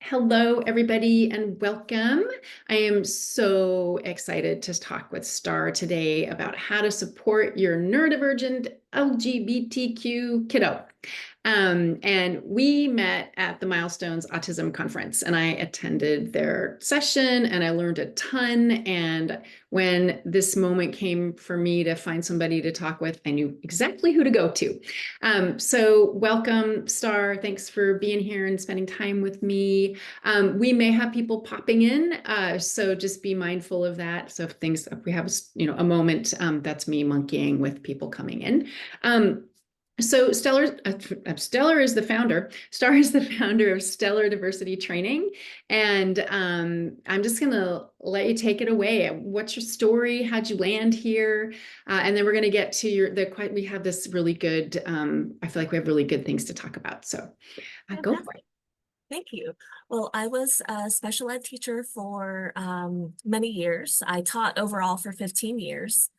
Hello, everybody, and welcome. I am so excited to talk with Star today about how to support your neurodivergent LGBTQ kiddo. And we met at the Milestones Autism Conference, and I attended their session and I learned a ton. And when this moment came for me to find somebody to talk with, I knew exactly who to go to. So welcome, Star. Thanks for being here and spending time with me. We may have people popping in, so just be mindful of that. So if we have a moment, that's me monkeying with people coming in. So Stellar is the founder. Star is the founder of Stellar Diversity Training, and I'm just gonna let you take it away. What's your story? How'd you land here? And then we're gonna get to we have this really good. I feel like we have really good things to talk about. So go for it. Thank you. Well, I was a special ed teacher for many years. I taught overall for 15 years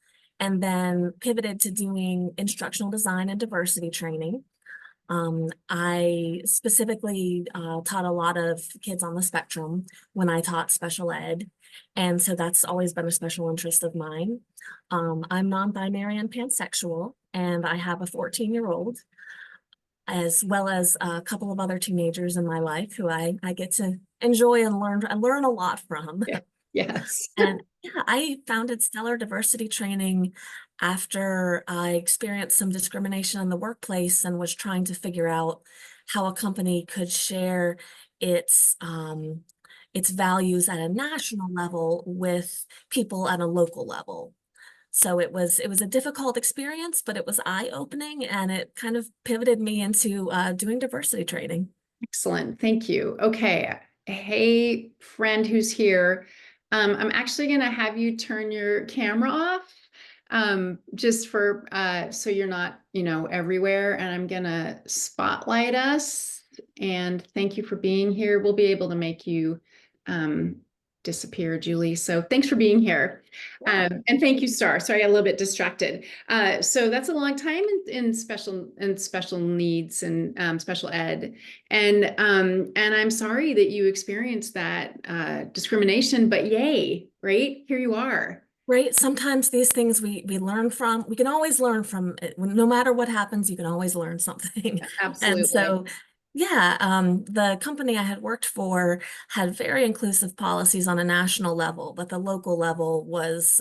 and then pivoted to doing instructional design and diversity training. I specifically taught a lot of kids on the spectrum when I taught special ed. And so that's always been a special interest of mine. I'm non-binary and pansexual, and I have a 14-year-old. As well as a couple of other teenagers in my life who I get to enjoy and learn a lot from. Yeah. Yes. And yeah, I founded Stellar Diversity Training after I experienced some discrimination in the workplace and was trying to figure out how a company could share its values at a national level with people at a local level. So it was a difficult experience, but it was eye-opening, and it kind of pivoted me into doing diversity training. Excellent. Thank you. Okay. Hey, friend who's here. I'm actually going to have you turn your camera off, just for so you're not, everywhere. And I'm going to spotlight us. And thank you for being here. We'll be able to make you disappear, Julie. So thanks for being here. And thank you, Star. Sorry, I got a little bit distracted. So that's a long time in special needs and special ed. And I'm sorry that you experienced that discrimination, but yay, right? Here you are. Right. Sometimes these things we learn from, we can always learn from it. No matter what happens, you can always learn something. Absolutely. And so, yeah, the company I had worked for had very inclusive policies on a national level, but the local level was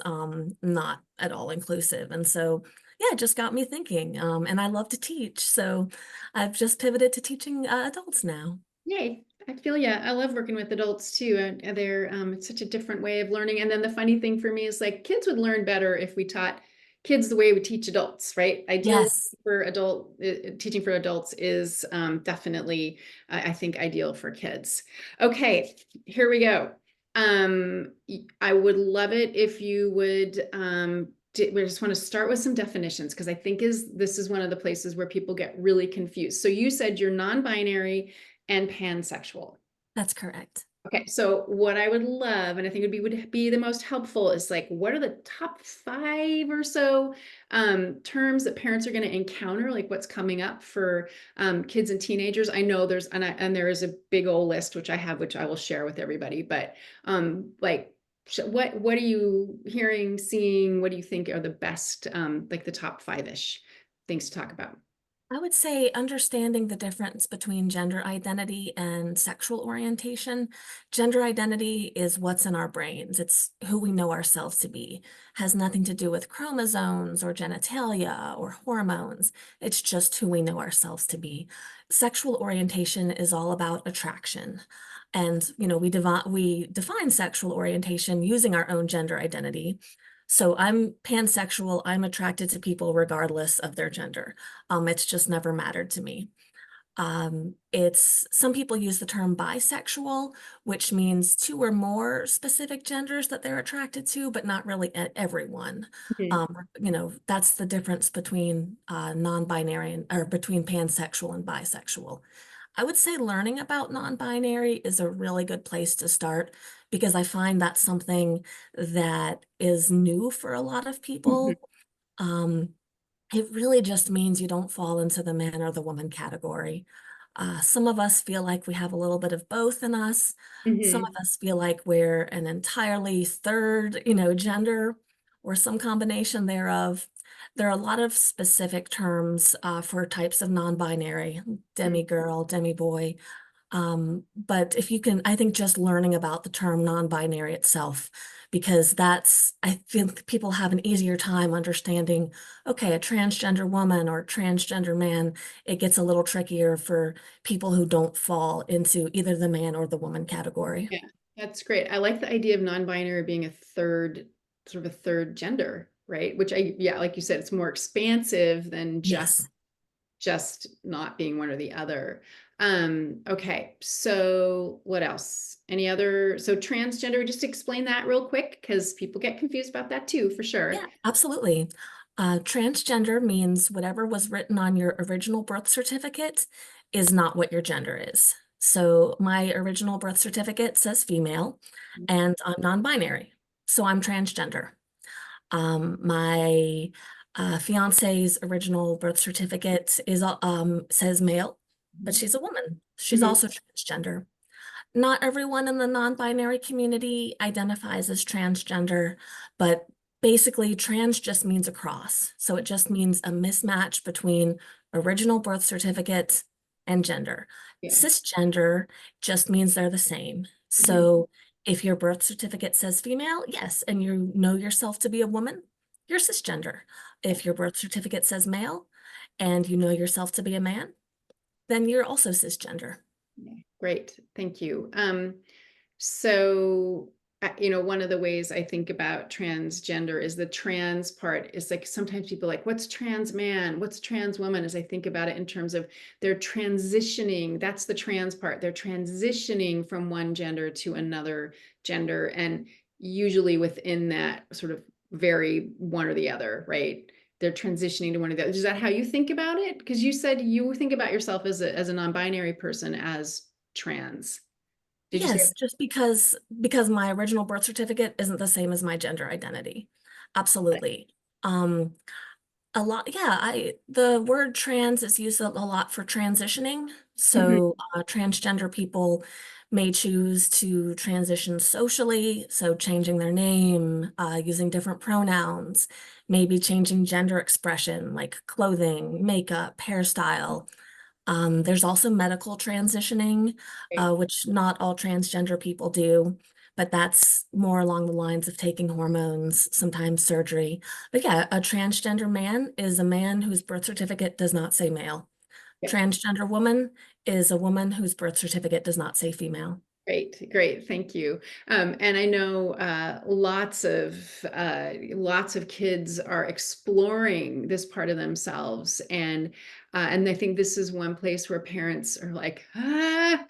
not at all inclusive. And so, yeah, it just got me thinking. And I love to teach. So I've just pivoted to teaching adults now. Yay. I feel yeah. I love working with adults too. They're it's such a different way of learning. And then the funny thing for me is like kids would learn better if we taught kids the way we teach adults, right? Ideally Yes. for teaching for adults is definitely I think ideal for kids. Okay, here we go. I would love it if you would we just want to start with some definitions because I think this is one of the places where people get really confused. So you said you're non-binary and pansexual. That's correct. Okay, so what I would love, and I think would be the most helpful, is like, what are the top 5 or so terms that parents are going to encounter? Like, what's coming up for kids and teenagers? I know there's, and there is a big old list which I will share with everybody. But like, what are you hearing, seeing? What do you think are the best, like the top 5-ish things to talk about? I would say understanding the difference between gender identity and sexual orientation. Gender identity is what's in our brains. It's who we know ourselves to be. Has nothing to do with chromosomes or genitalia or hormones. It's just who we know ourselves to be. Sexual orientation is all about attraction. And, we define sexual orientation using our own gender identity. So I'm pansexual. I'm attracted to people regardless of their gender. It's just never mattered to me. Some people use the term bisexual, which means 2 or more specific genders that they're attracted to, but not really everyone. That's the difference between non-binary or between pansexual and bisexual. I would say learning about non-binary is a really good place to start because I find that's something that is new for a lot of people. It really just means you don't fall into the man or the woman category. Some of us feel like we have a little bit of both in us. Some Hmm. of us feel like we're an entirely third, gender or some combination thereof. There are a lot of specific terms for types of non-binary, demi-girl, demi-boy. But if you can, I think just learning about the term non-binary itself, because I think people have an easier time understanding, okay, a transgender woman or transgender man, it gets a little trickier for people who don't fall into either the man or the woman category. Yeah, that's great. I like the idea of non-binary being a third, sort of a third gender, right? Which yeah, like you said, it's more expansive than Yes. just not being one or the other. Okay, so what else? Any other, so transgender, just explain that real quick because people get confused about that too, for sure. Yeah, absolutely. Transgender means whatever was written on your original birth certificate is not what your gender is. So my original birth certificate says female, and I'm non-binary, so I'm transgender. My fiance's original birth certificate says male, but she's a woman. She's Mhm. also transgender. Not everyone in the non-binary community identifies as transgender, but basically trans just means a cross. So it just means a mismatch between original birth certificate and gender. Yeah. Cisgender just means they're the same. Mhm. So if your birth certificate says female, yes, and you know yourself to be a woman, you're cisgender. If your birth certificate says male and you know yourself to be a man, then you're also cisgender. Yeah, great. Thank you. So, one of the ways I think about transgender is the trans part is like sometimes people are like, what's trans man? What's trans woman? As I think about it in terms of they're transitioning, that's the trans part. They're transitioning from one gender to another gender. And usually within that sort of very one or the other, right? They're transitioning to one of the other. Is that how you think about it? Because you said you think about yourself as a non-binary person as trans. Did you say? Yes, just because my original birth certificate isn't the same as my gender identity. Absolutely. Um, a lot, yeah, the word trans is used a lot for transitioning. Mhm. So transgender people may choose to transition socially, so changing their name, using different pronouns, maybe changing gender expression like clothing, makeup, hairstyle. There's also medical transitioning, Right. which not all transgender people do, but that's more along the lines of taking hormones, sometimes surgery. But yeah, a transgender man is a man whose birth certificate does not say male. Yeah. Transgender woman is a woman whose birth certificate does not say female. Great, great, thank you. And I know lots of kids are exploring this part of themselves, and I think this is one place where parents are like, ah,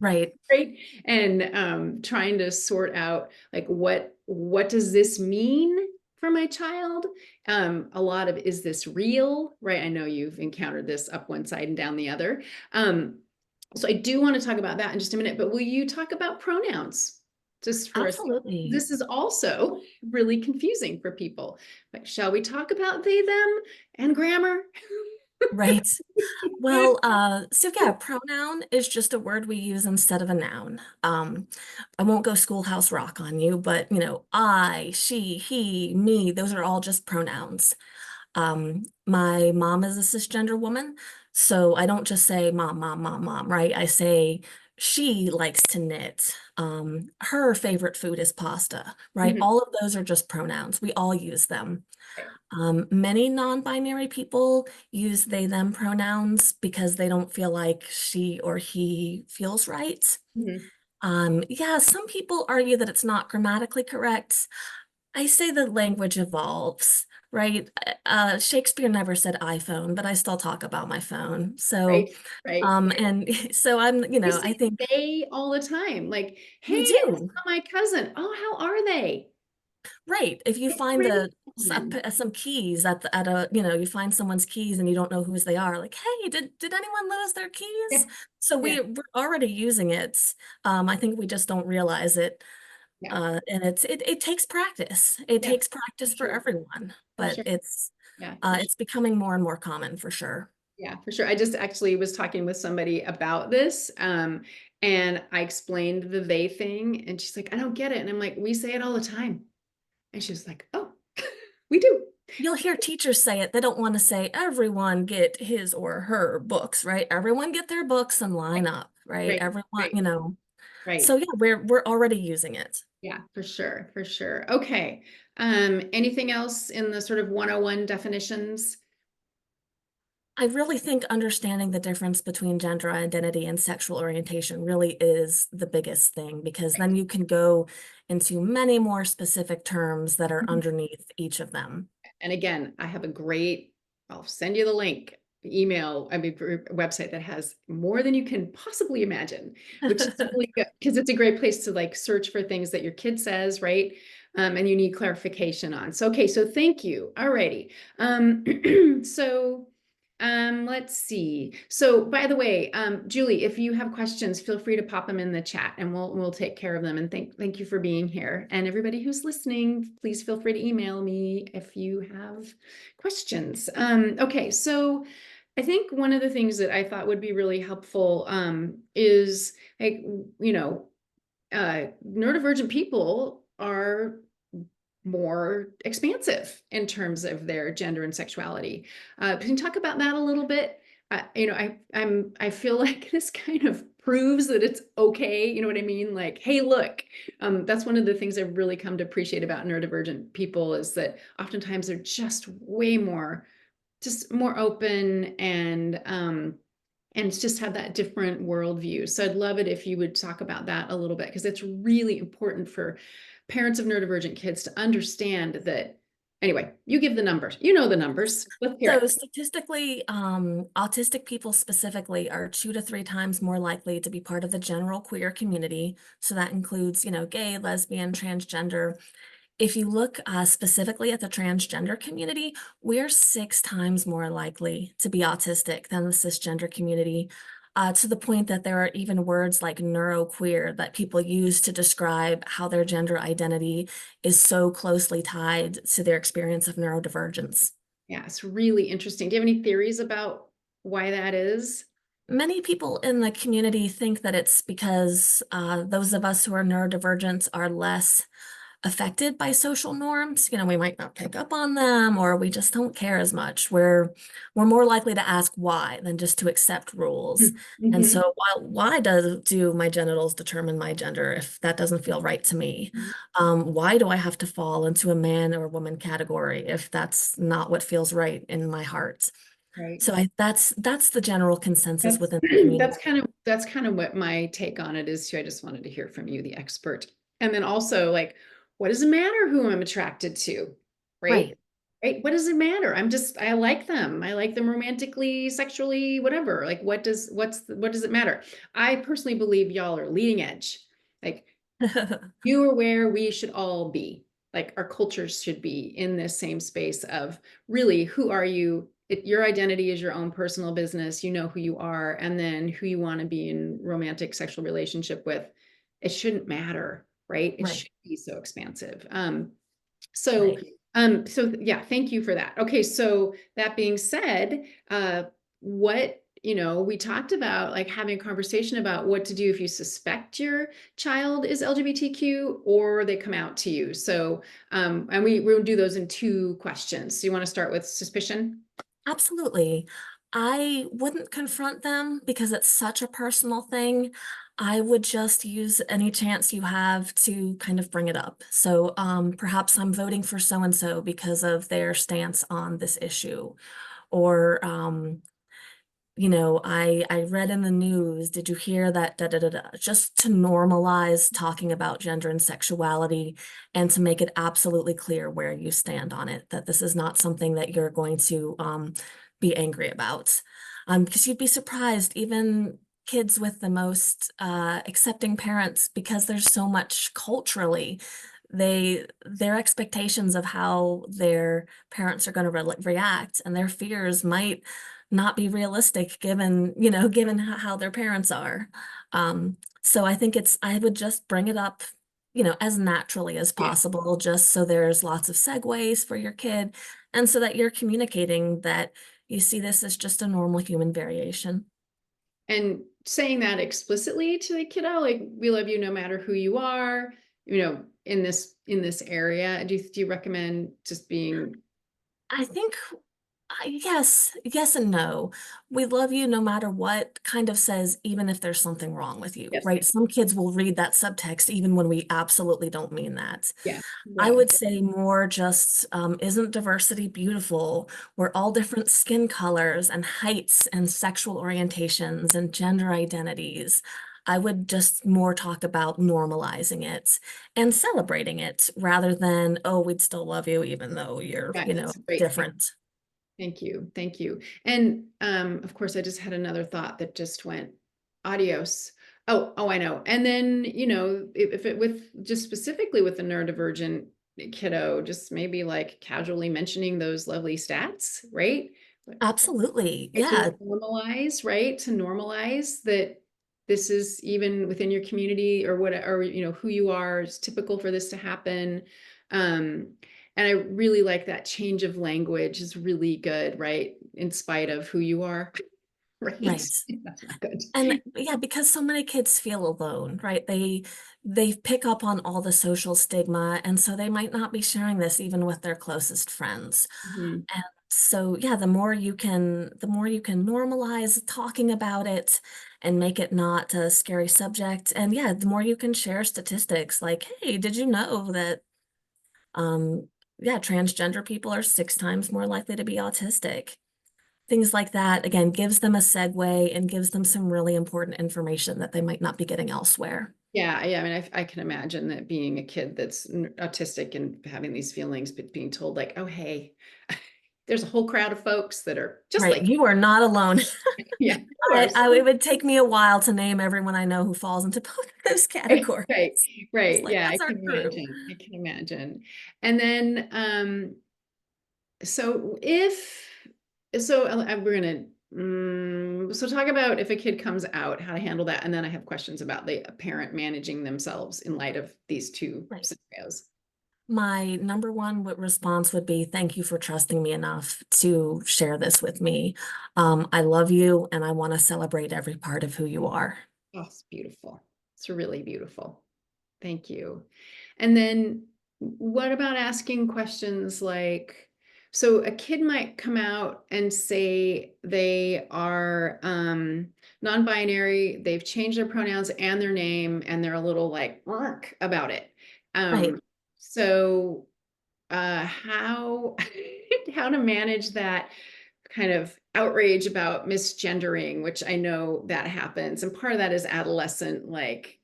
Right. right, and trying to sort out like what does this mean for my child? A lot of is this real, right? I know you've encountered this up one side and down the other. So I do want to talk about that in just a minute, but will you talk about pronouns just for us? Absolutely. This is also really confusing for people. But shall we talk about they, them, and grammar? Right. Well, so yeah, pronoun is just a word we use instead of a noun. I won't go schoolhouse rock on you, but I, she, he, me, those are all just pronouns. My mom is a cisgender woman, so I don't just say mom, mom, mom, mom, right? I say she likes to knit. Her favorite food is pasta, right? Mhm. All of those are just pronouns. We all use them. Okay. Many non-binary people use they, them pronouns because they don't feel like she or he feels right. Mhm. Yeah, some people argue that it's not grammatically correct. I say the language evolves, right? Shakespeare never said iPhone, but I still talk about my phone. So, Right, right. and so We I say think they all the time. Like, hey, we I just do. saw my cousin. Oh, how are they? Right. If you It's find really common. some keys at a, you find someone's keys and you don't know whose they are, like, hey, did anyone lose their Yeah, keys? So yeah, we're already using it. I think we just don't realize it. yeah, And it takes practice. It yeah, takes for practice for sure, everyone, for but sure. Yeah, for sure. it's becoming more and more common for sure. Yeah, for sure. I just actually was talking with somebody about this, and I explained the they thing, and she's like, I don't get it. And I'm like, we say it all the time. And she was like, oh, we do. You'll hear teachers say it. They don't want to say everyone get his or her books, right? Everyone get their books and line Right, up, right? right, Everyone, right, you know. right. So yeah, we're already using it. Yeah, for sure, for sure. Okay. Anything else in the sort of 101 definitions? I really think understanding the difference between gender identity and sexual orientation really is the biggest thing, because then you can go into many more specific terms that are underneath each of them. And again, I have a great, I'll send you the link, email, I mean, website that has more than you can possibly imagine, which is really good because it's a great place to like search for things that your kid says, right? And you need clarification on. So, okay, so thank you. Alrighty. So let's see. So by the way, Julie, if you have questions, feel free to pop them in the chat and we'll take care of them. And thank you for being here. And everybody who's listening, please feel free to email me if you have questions. Okay, so I think one of the things that I thought would be really helpful is like, you know, neurodivergent people are more expansive in terms of their gender and sexuality. Can you talk about that a little bit? You know, I feel like this kind of proves that it's okay. You know what I mean? Like, hey, look, that's one of the things I've really come to appreciate about neurodivergent people is that oftentimes they're just way more, just more open and just have that different worldview. So I'd love it if you would talk about that a little bit, because it's really important for parents of neurodivergent kids to understand that. Anyway, you give the numbers. You know the numbers. Let's hear So it. statistically, autistic people specifically are 2 to 3 times more likely to be part of the general queer community. So that includes, you know, gay, lesbian, transgender. If you look specifically at the transgender community, we're 6 times more likely to be autistic than the cisgender community, to the point that there are even words like neuroqueer that people use to describe how their gender identity is so closely tied to their experience of neurodivergence. Yeah, it's really interesting. Do you have any theories about why that is? Many people in the community think that it's because those of us who are neurodivergent are less affected by social norms. You know, we might not pick up on them, or we just don't care as much. We're more likely to ask why than just to accept rules. And Mm-hmm. so why do my genitals determine my gender if that doesn't feel right to me? Why do I have to fall into a man or woman category if that's not what feels right in my heart? Right. So that's the general consensus That's within the community. that's kind of what my take on it is too. I just wanted to hear from you, the expert. And then also like, what does it matter who I'm attracted to? Right? Right. Right? What does it matter? I like them. I like them romantically, sexually, whatever. Like what does it matter? I personally believe y'all are leading edge. Like you are where we should all be. Like our cultures should be in this same space of really, who are you? Your identity is your own personal business. You know who you are, and then who you want to be in romantic sexual relationship with. It shouldn't matter, right? It Right. should be so expansive. So, Right. so yeah, thank you for that. Okay, so that being said, what, you know, we talked about like having a conversation about what to do if you suspect your child is LGBTQ or they come out to you. So, and we'll do those in 2 questions. So you want to start with suspicion? Absolutely. I wouldn't confront them because it's such a personal thing. I would just use any chance you have to kind of bring it up. So perhaps I'm voting for so and so because of their stance on this issue. Or you know, I read in the news, did you hear that da da da da? Just to normalize talking about gender and sexuality and to make it absolutely clear where you stand on it, that this is not something that you're going to be angry about. Because you'd be surprised, even kids with the most accepting parents, because there's so much culturally, their expectations of how their parents are going to react and their fears might not be realistic given, you know, given how their parents are. So I think I would just bring it up, you know, as naturally as Yeah. possible, just so there's lots of segues for your kid and so that you're communicating that You see this as just a normal human variation. And saying that explicitly to the kiddo, like, we love you no matter who you are, in this area. Do you recommend just being? I think yes and no. We love you no matter what kind of says, even if there's something wrong with you, Yes. right? Some kids will read that subtext even when we absolutely don't mean that. Yeah. I Yeah. would say more just, isn't diversity beautiful? We're all different skin colors and heights and sexual orientations and gender identities. I would just more talk about normalizing it and celebrating it rather than, oh, we'd still love you even though you're, Yeah, that's great. different. Thank you. Thank you. And of course, I just had another thought that just went adios. Oh, I know. And then, if it with just specifically with the neurodivergent kiddo, just maybe like casually mentioning those lovely stats, right? Absolutely. Right, Yeah. to normalize that this is even within your community or what, or who you are is typical for this to happen. um and I really like that change of language is really good, right, in spite of who you are. Right. Right. That's not good. And yeah, because so many kids feel alone, right? They pick up on all the social stigma, and so they might not be sharing this even with their closest friends. Mhm. And so yeah, the more you can normalize talking about it and make it not a scary subject. And yeah, the more you can share statistics like, hey, did you know that yeah, transgender people are 6 times more likely to be autistic? Things like that, again, gives them a segue and gives them some really important information that they might not be getting elsewhere. Yeah, I mean, I can imagine that being a kid that's autistic and having these feelings, but being told like, oh, hey, there's a whole crowd of folks that are just Right. like, You are not alone. yeah, of course. It would take me a while to name everyone I know who falls into both of those Right, categories. right, It's right. like, Yeah, I that's our can crew. imagine. I can imagine. And then, so if, so we're gonna, so talk about if a kid comes out, how to handle that. And then I have questions about the parent managing themselves in light of these two Right. scenarios. My number one response would be, thank you for trusting me enough to share this with me. I love you and I want to celebrate every part of who you are. Oh, it's beautiful. It's really beautiful. Thank you. And then what about asking questions like, so a kid might come out and say they are non-binary, they've changed their pronouns and their name, and they're a little like "Ark" about it. Right. So how how to manage that kind of outrage about misgendering, which I know that happens. And part of that is adolescent, like,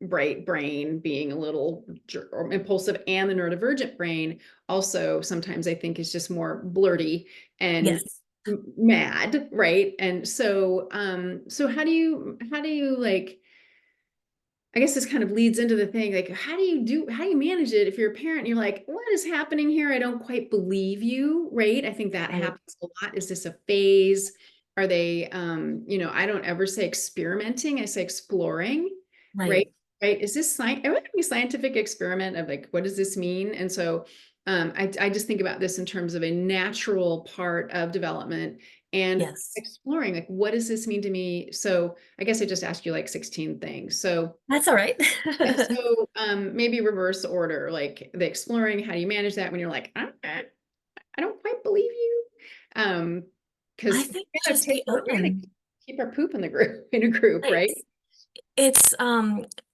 bright brain being a little or impulsive, and the neurodivergent brain also sometimes I think is just more blurty and Yes. mad, right? And so how do you like, I guess this kind of leads into the thing, like, how do you manage it if you're a parent and you're like, what is happening here? I don't quite believe you, right? I think that Right. happens a lot. Is this a phase? Are they, I don't ever say experimenting, I say exploring, Right. right? Right? Is this science? It would be scientific experiment of like, what does this mean? And so I just think about this in terms of a natural part of development and Yes. exploring, like, what does this mean to me? So I guess I just asked you like 16 things. So That's all right. yeah, so maybe reverse order, like the exploring, how do you manage that when you're like, I don't quite believe you? I Because think we're gonna just be we're gonna open. keep our poop in the group in a group, Right. right? It's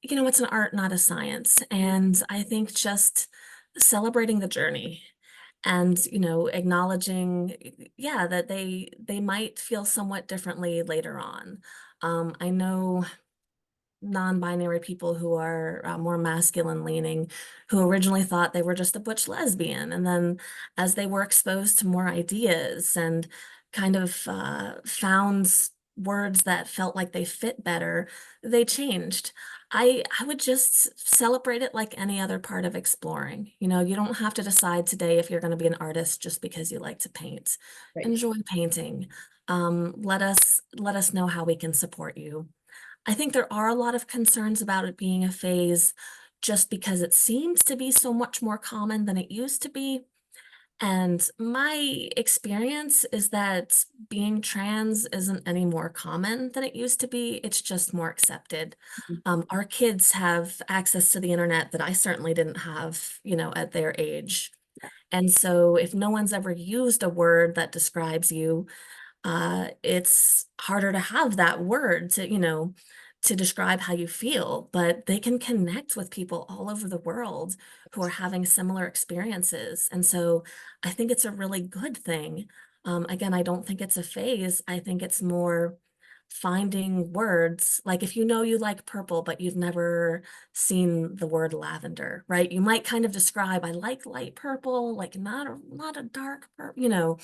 it's an art, not a science. And I think just celebrating the journey and, acknowledging, yeah, that they might feel somewhat differently later on. I know non-binary people who are more masculine leaning, who originally thought they were just a butch lesbian. And then as they were exposed to more ideas and kind of found words that felt like they fit better, they changed. I would just celebrate it like any other part of exploring. You don't have to decide today if you're going to be an artist just because you like to paint. Right. Enjoy painting. Let us know how we can support you. I think there are a lot of concerns about it being a phase just because it seems to be so much more common than it used to be. And my experience is that being trans isn't any more common than it used to be. It's just more accepted. Mhm. Our kids have access to the internet that I certainly didn't have, at their age. And so if no one's ever used a word that describes you, it's harder to have that word to describe how you feel, but they can connect with people all over the world who are having similar experiences. And so I think it's a really good thing. Again, I don't think it's a phase. I think it's more finding words. Like if you know you like purple, but you've never seen the word lavender, right? You might kind of describe, I like light purple, like not a dark purple,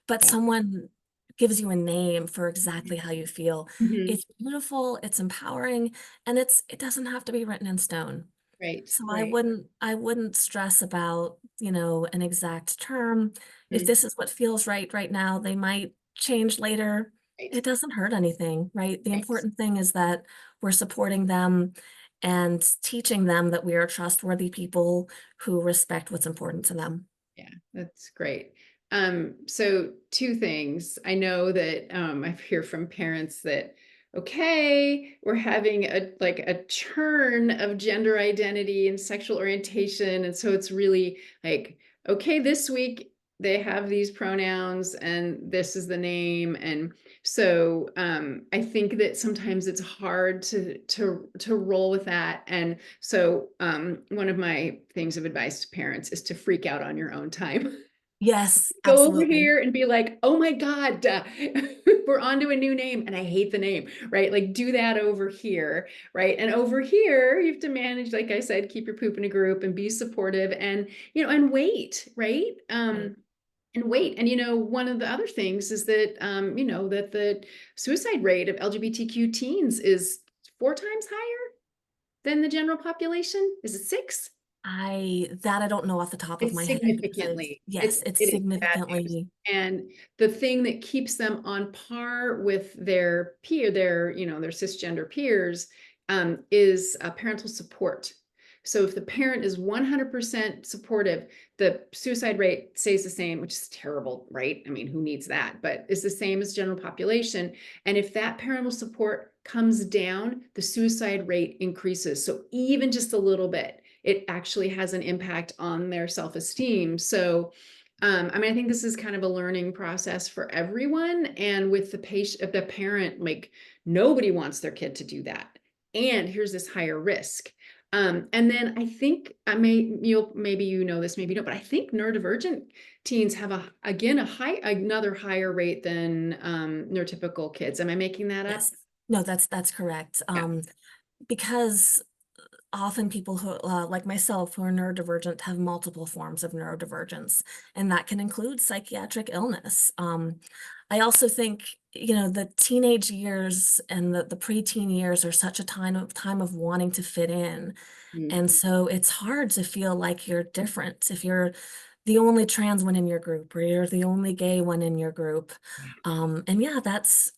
but Yeah. someone gives you a name for exactly how you feel. Mhm. It's beautiful, it's empowering, and it doesn't have to be written in stone. Right, So right. I wouldn't stress about, an exact term. If Mm, this is what feels right now, they might change later. right, It doesn't hurt anything, right? The right. important thing is that we're supporting them and teaching them that we are trustworthy people who respect what's important to them. Yeah, that's great. So two things. I know that I hear from parents that, okay, we're having a churn of gender identity and sexual orientation. And so it's really like, okay, this week they have these pronouns and this is the name. And so I think that sometimes it's hard to roll with that. And so one of my things of advice to parents is to freak out on your own time. Yes, Go over absolutely. here and be like, oh my God, we're on to a new name and I hate the name, right? Like do that over here, right? And over here, you have to manage, like I said, keep your poop in a group and be supportive and, and wait, right? Right. And wait. And, one of the other things is that, that the suicide rate of LGBTQ teens is 4 times higher than the general population. Is it 6? I don't know off the top of my It's head because significantly, yes, it's it is bad news. significantly. And the thing that keeps them on par with their cisgender peers, is parental support. So if the parent is 100% supportive, the suicide rate stays the same, which is terrible, right? I mean, who needs that? But it's the same as general population. And if that parental support comes down, the suicide rate increases. So even just a little bit, it actually has an impact on their self-esteem. So, I mean, I think this is kind of a learning process for everyone. And with the parent, like nobody wants their kid to do that. And here's this higher risk. And then I think maybe you know this, maybe you don't, but I think neurodivergent teens have another higher rate than neurotypical kids. Am I making that up? Yes. No, that's correct. Yeah. Because often people who, like myself, who are neurodivergent have multiple forms of neurodivergence, and that can include psychiatric illness. I also think, the teenage years and the preteen years are such a time of wanting to fit in. Mm. And so it's hard to feel like you're different if you're the only trans one in your group or you're the only gay one in your group. And yeah, that's,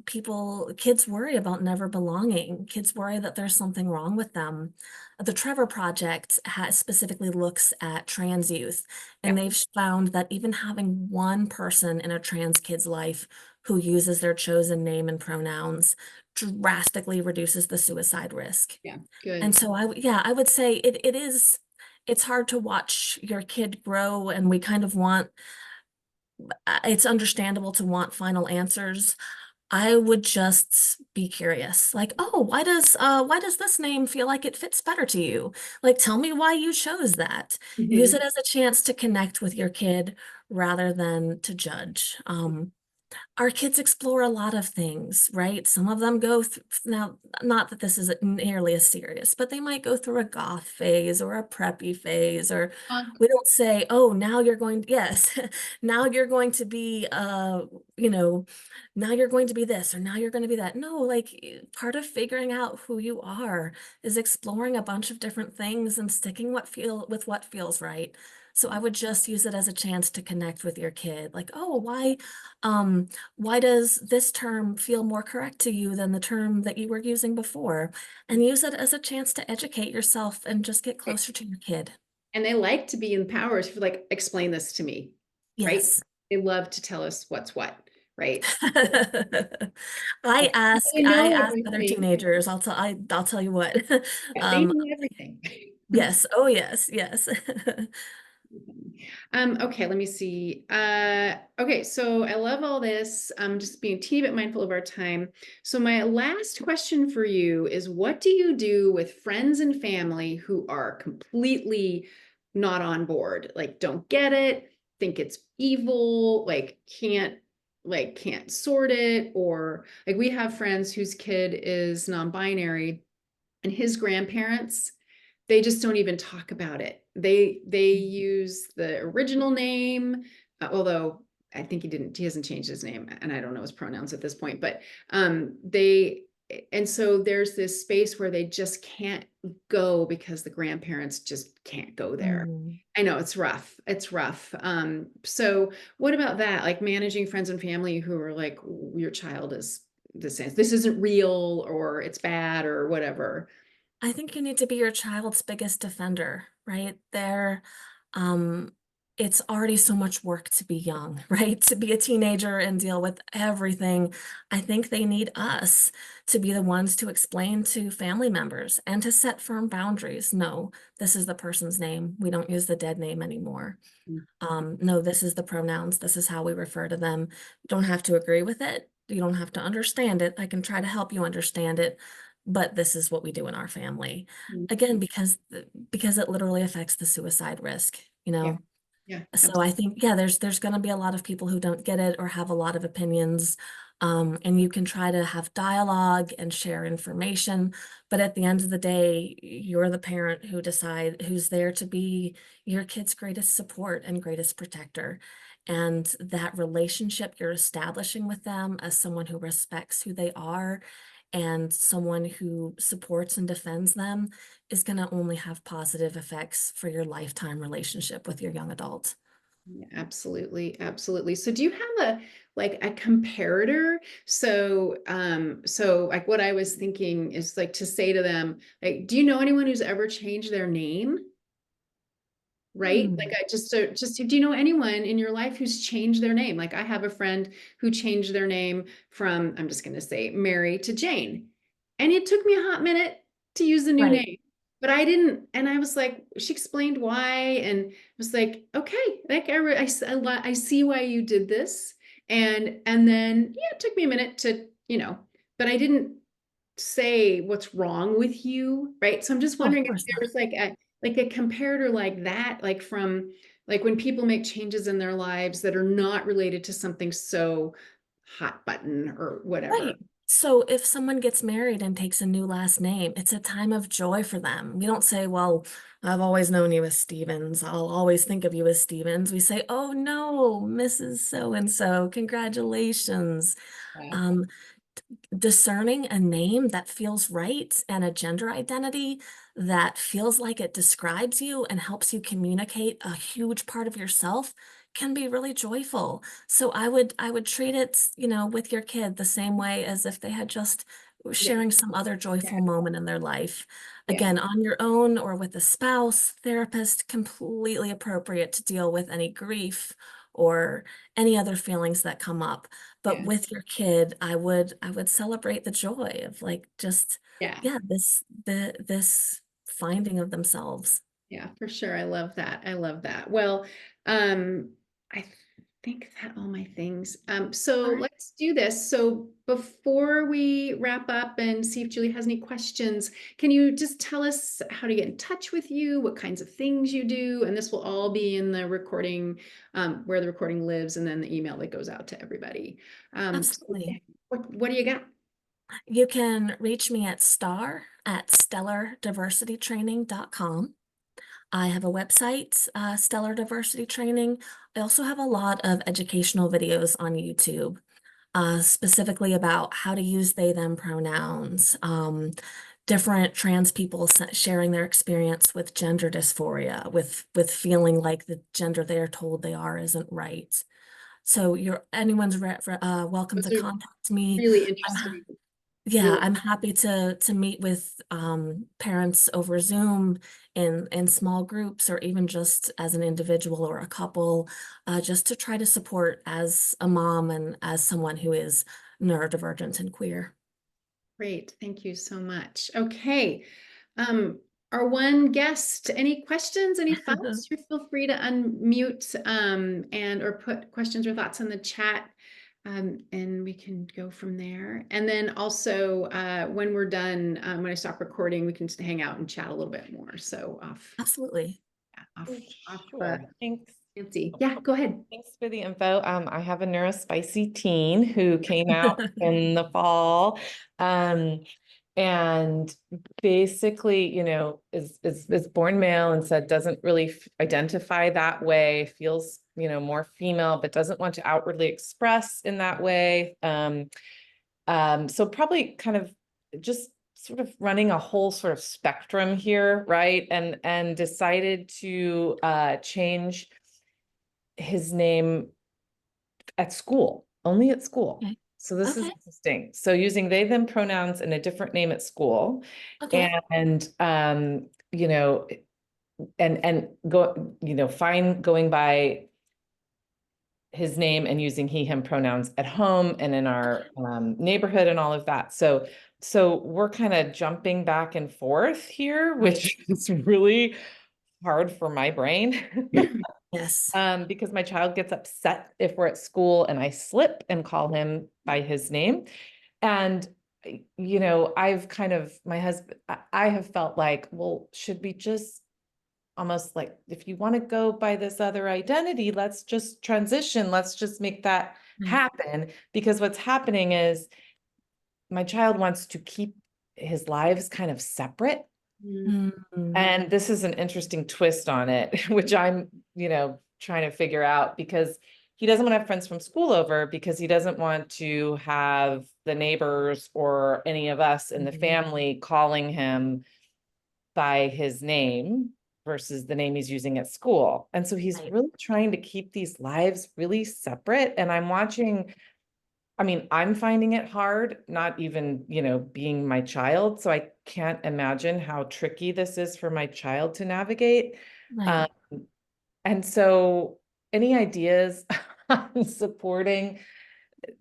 kids worry about never belonging. Kids worry that there's something wrong with them. The Trevor Project specifically looks at trans youth, and Yeah. they've found that even having one person in a trans kid's life who uses their chosen name and pronouns drastically reduces the suicide risk. Yeah. And Good. so I would say it's hard to watch your kid grow, and we kind of want, it's understandable to want final answers. I would just be curious, like, oh, why does this name feel like it fits better to you? Like, tell me why you chose that. Use Mhm. it as a chance to connect with your kid rather than to judge. Our kids explore a lot of things, right? Some of them go through, now, not that this is nearly as serious, but they might go through a goth phase or a preppy phase, or we don't say, oh, now you're going, yes, now you're going to be, you know, now you're going to be this, or now you're going to be that. No, like part of figuring out who you are is exploring a bunch of different things and sticking with what feels right. So I would just use it as a chance to connect with your kid. Like, oh, um, why does this term feel more correct to you than the term that you were using before? And use it as a chance to educate yourself and just get closer to your kid. And they like to be in power to like, explain this to me, right? Yes. They love to tell us what's what, right? I Like, ask they I know ask other everything. teenagers. I'll tell you what. They Um, know everything. yes. Oh yes, yes. Okay, let me see. Okay, so I love all this. Just being a teeny bit mindful of our time. So my last question for you is, what do you do with friends and family who are completely not on board? Like, don't get it, think it's evil, can't sort it, or like we have friends whose kid is non-binary and his grandparents, they just don't even talk about it. They use the original name, although I think he hasn't changed his name, and I don't know his pronouns at this point, but they and so there's this space where they just can't go because the grandparents just can't go there. Mm. I know it's rough. It's rough. So what about that? Like managing friends and family who are like, your child is this isn't real, or it's bad, or whatever. I think you need to be your child's biggest defender, right? Um, it's already so much work to be young, right? To be a teenager and deal with everything. I think they need us to be the ones to explain to family members and to set firm boundaries. No, this is the person's name. We don't use the dead name anymore. No, this is the pronouns. This is how we refer to them. You don't have to agree with it. You don't have to understand it. I can try to help you understand it, but this is what we do in our family. Again, Mhm. because it literally affects the suicide risk, you Yeah, know? yeah, So I absolutely. think, yeah, there's going to be a lot of people who don't get it or have a lot of opinions. And you can try to have dialogue and share information, but at the end of the day, you're the parent who's there to be your kid's greatest support and greatest protector. And that relationship you're establishing with them as someone who respects who they are and someone who supports and defends them is going to only have positive effects for your lifetime relationship with your young adult. Yeah, absolutely, absolutely. So do you have a comparator? So like what I was thinking is like to say to them, like, do you know anyone who's ever changed their name? Right? Like Hmm. I just do you know anyone in your life who's changed their name? Like I have a friend who changed their name from, I'm just going to say Mary to Jane. And it took me a hot minute to use the new Right. name. But I didn't, and I was like, she explained why, and was like, okay, like I see why you did this, and then yeah, it took me a minute to, but I didn't say what's wrong with you, right? So I'm just Oh, of wondering if course not. there's like a comparator like that, like from like when people make changes in their lives that are not related to something so hot button or whatever. Right. So if someone gets married and takes a new last name, it's a time of joy for them. We don't say, well, I've always known you as Stevens. I'll always think of you as Stevens. We say, oh no, Mrs. So and so, congratulations. Yeah. Um, Discerning a name that feels right and a gender identity that feels like it describes you and helps you communicate a huge part of yourself can be really joyful. So I would treat it, with your kid the same way as if they had just Yeah. sharing some other Yeah. joyful moment in their life. Yeah. Again, on your own or with a spouse, therapist, completely appropriate to deal with any grief or any other feelings that come up. But Yeah. with your kid, I would celebrate the joy of like just, Yeah. yeah, this finding of themselves. Yeah, for sure. I love that. I love that. Well, I think that all my things. All So right. let's do this. So before we wrap up and see if Julie has any questions, can you just tell us how to get in touch with you, what kinds of things you do? And this will all be in the recording, where the recording lives, and then the email that goes out to everybody. So yeah, Absolutely. what do you got? You can reach me at stellardiversitytraining.com. I have a website, Stellar Diversity Training. I also have a lot of educational videos on YouTube, specifically about how to use they, them pronouns, different trans people sharing their experience with gender dysphoria, with feeling like the gender they're told they are isn't right. So anyone's welcome Those to are contact me. really I'm interesting. Yeah, I'm happy to meet with parents over Zoom in small groups or even just as an individual or a couple, just to try to support as a mom and as someone who is neurodivergent and queer. Great, thank you so much. Okay, our one guest, any questions, any thoughts? You feel free to unmute and or put questions or thoughts in the chat, and we can go from there. And then also, when we're done, when I stop recording, we can just hang out and chat a little bit more. So Absolutely. off, Oh, off, sure. Thanks. Nancy. Yeah, go ahead. Thanks for the info. I have a neurospicy teen who came out in the fall. And basically, is born male and said doesn't really identify that way, feels, more female, but doesn't want to outwardly express in that way. So probably kind of just sort of running a whole sort of spectrum here, right? And decided to change his name at school, only at school. Okay. So this is Okay. interesting. So using they, them pronouns and a different name at school. Okay. And and go, fine going by his name and using he, him pronouns at home and in our neighborhood and all of that. So we're kind of jumping back and forth here, which is really hard for my brain. Yes. Because my child gets upset if we're at school and I slip and call him by his name. And, I've kind of, my husband, I have felt like, well, should we just almost like, if you want to go by this other identity, let's just transition. Let's just make that happen. Because what's happening is my child wants to keep his lives kind of separate. Mm. And this is an interesting twist on it, which I'm, trying to figure out, because he doesn't want to have friends from school over because he doesn't want to have the neighbors or any of us in the family calling him by his name versus the name he's using at school. And so he's really trying to keep these lives really separate. And I'm watching, I'm finding it hard, not even, being my child. So I can't imagine how tricky this is for my child to navigate. Right. And so any ideas on supporting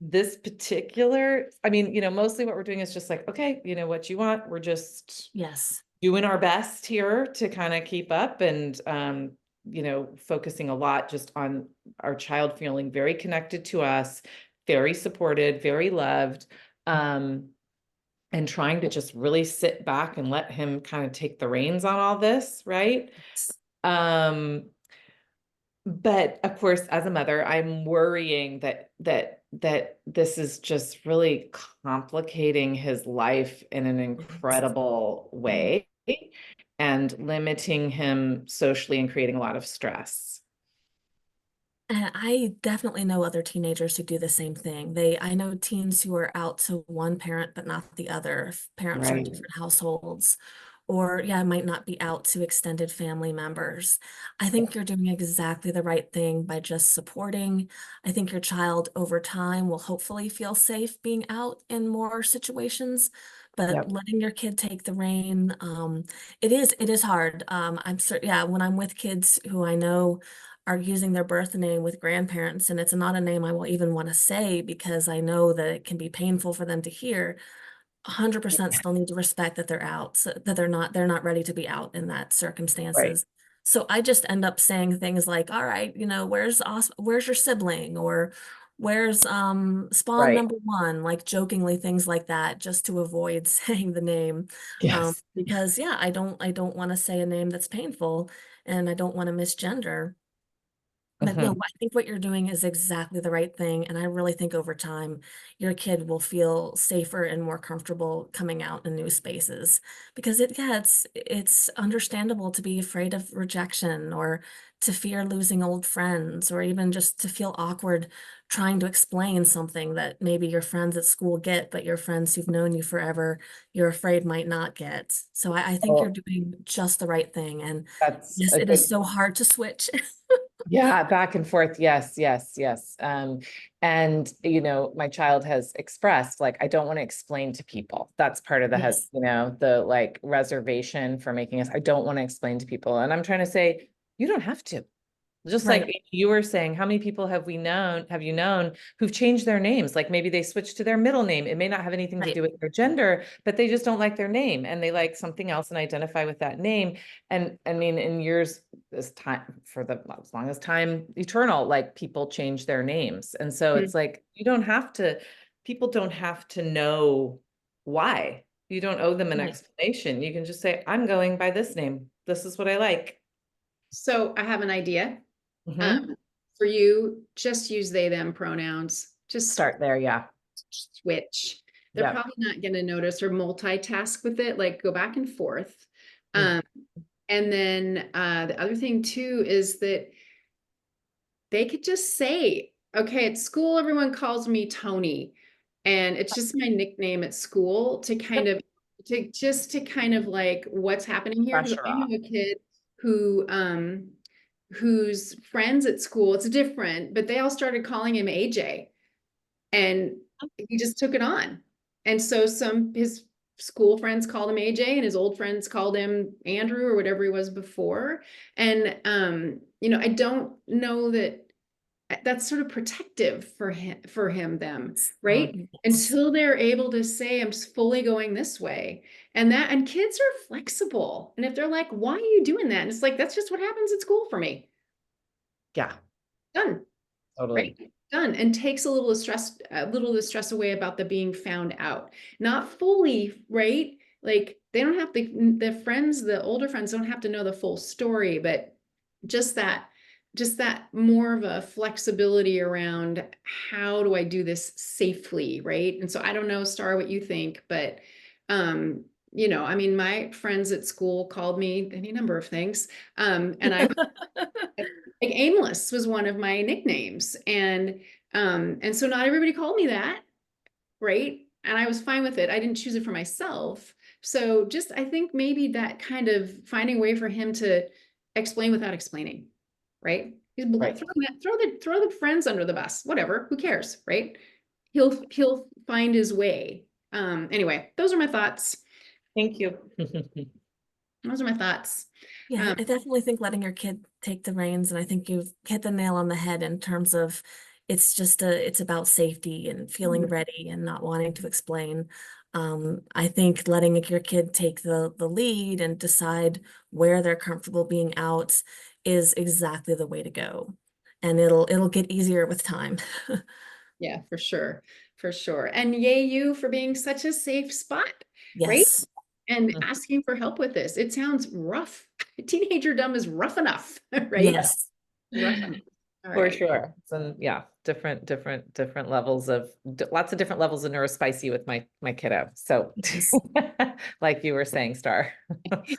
this particular, mostly what we're doing is just like, okay, what you want, we're just Yes. doing our best here to kind of keep up and, focusing a lot just on our child feeling very connected to us, very supported, very loved, and trying to just really sit back and let him kind of take the reins on all this, right? But of course, as a mother, I'm worrying that this is just really complicating his life in an incredible way and limiting him socially and creating a lot of stress. And I definitely know other teenagers who do the same thing. I know teens who are out to one parent, but not the other. If parents are in different households, or yeah, might not be out to extended family members. I think you're doing exactly the right thing by just supporting. I think your child over time will hopefully feel safe being out in more situations, but letting your kid take the rein, it is hard. I'm certain, yeah, when I'm with kids who I know are using their birth name with grandparents, and it's not a name I will even want to say because I know that it can be painful for them to hear. 100% still need to respect that they're out, so that they're not ready to be out in that Right. circumstances. So I just end up saying things like, all right, where's your sibling, or where's spawn Right. number one, like jokingly things like that, just to avoid saying the name. Yes. Because yeah, I don't want to say a name that's painful, and I don't want to misgender. But no, Mhm. I think what you're doing is exactly the right thing. And I really think over time, your kid will feel safer and more comfortable coming out in new spaces. Because it's understandable to be afraid of rejection, or to fear losing old friends, or even just to feel awkward trying to explain something that maybe your friends at school get, but your friends who've known you forever, you're afraid might not get. So I think you're Well, doing just the right thing. And that's yes, a it is good so hard to switch. Yeah, back and forth. Yes, yes, yes. And my child has expressed like, I don't want to explain to people. That's part of Yes, the like reservation for making us, I don't want to explain to people. And I'm trying to say, you don't have to. Just right, like you were saying, how many people have you known who've changed their names? Like maybe they switched to their middle name. It may not have anything to right. do with their gender, but they just don't like their name and they like something else and identify with that name. And I mean, in years, this time as long as time eternal, like people change their names. And so Mm. it's like, people don't have to know why. You don't owe them an Right. explanation. You can just say, I'm going by this name. This is what I like. So I have an idea. Mhm. For you, just use they, them pronouns. Just Start there. Yeah. switch. They're Yeah. probably not going to notice or multitask with it, like go back and forth. Mm. Um, and then the other thing too is that they could just say, okay, at school, everyone calls me Tony, and it's just my nickname at school to kind of to kind of like what's happening here. Because Pressure I know off. a kid who whose friends at school, it's different, but they all started calling him AJ, and he just took it on. And so his school friends called him AJ, and his old friends called him Andrew or whatever he was before. And I don't know that that's sort of protective them, right? Yes. Until they're able to say, I'm fully going this way. And kids are flexible. And if they're like, why are you doing that? And it's like, that's just what happens at school for me. Yeah, Done. totally. Right? Done. And takes a little of the stress away about the being found out. Not fully, right? Like they don't have the older friends don't have to know the full story, but just that, just that more of a flexibility around how do I do this safely, right? And so I don't know, Star, what you think, but I mean, my friends at school called me any number of things. And I like aimless was one of my nicknames. And so not everybody called me that, right? And I was fine with it. I didn't choose it for myself. So just I think maybe that kind of finding a way for him to explain without explaining, right? Right. Throw the friends under the bus, whatever, who cares, right? He'll find his way. Anyway, those are my thoughts. Thank you. Those are my thoughts. Yeah, Um, I definitely think letting your kid take the reins, and I think you've hit the nail on the head in terms of it's about safety and feeling ready and not wanting to explain. I think letting your kid take the lead and decide where they're comfortable being out is exactly the way to go. And it'll get easier with time. yeah, for sure. For sure. And yay you for being such a safe spot, right? Yes, And asking for help with this. It sounds rough. Teenagerdom is rough enough, right? yes, Rough enough. All For right. sure. So yeah, different levels of lots of different levels of neurospicy with my kiddo. So yes. like you were saying, Star.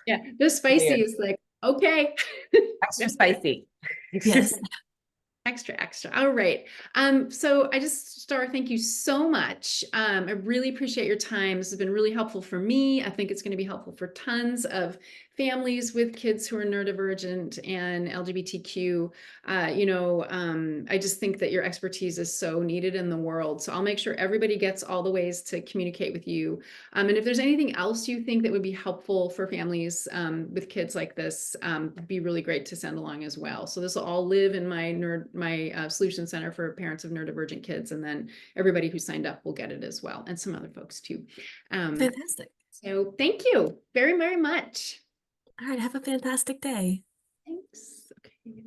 Yeah. The spicy is like, okay. Extra spicy. Yes. Extra. All right. So Star, thank you so much. I really appreciate your time. This has been really helpful for me. I think it's going to be helpful for tons of families with kids who are neurodivergent and LGBTQ. I just think that your expertise is so needed in the world. So I'll make sure everybody gets all the ways to communicate with you. And if there's anything else you think that would be helpful for families with kids like this, it'd be really great to send along as well. So this will all live in my Solution Center for Parents of Neurodivergent Kids, and then everybody who signed up will get it as well, and some other folks too. Fantastic. So thank you very, very much. All right, have a fantastic day. Thanks. Okay.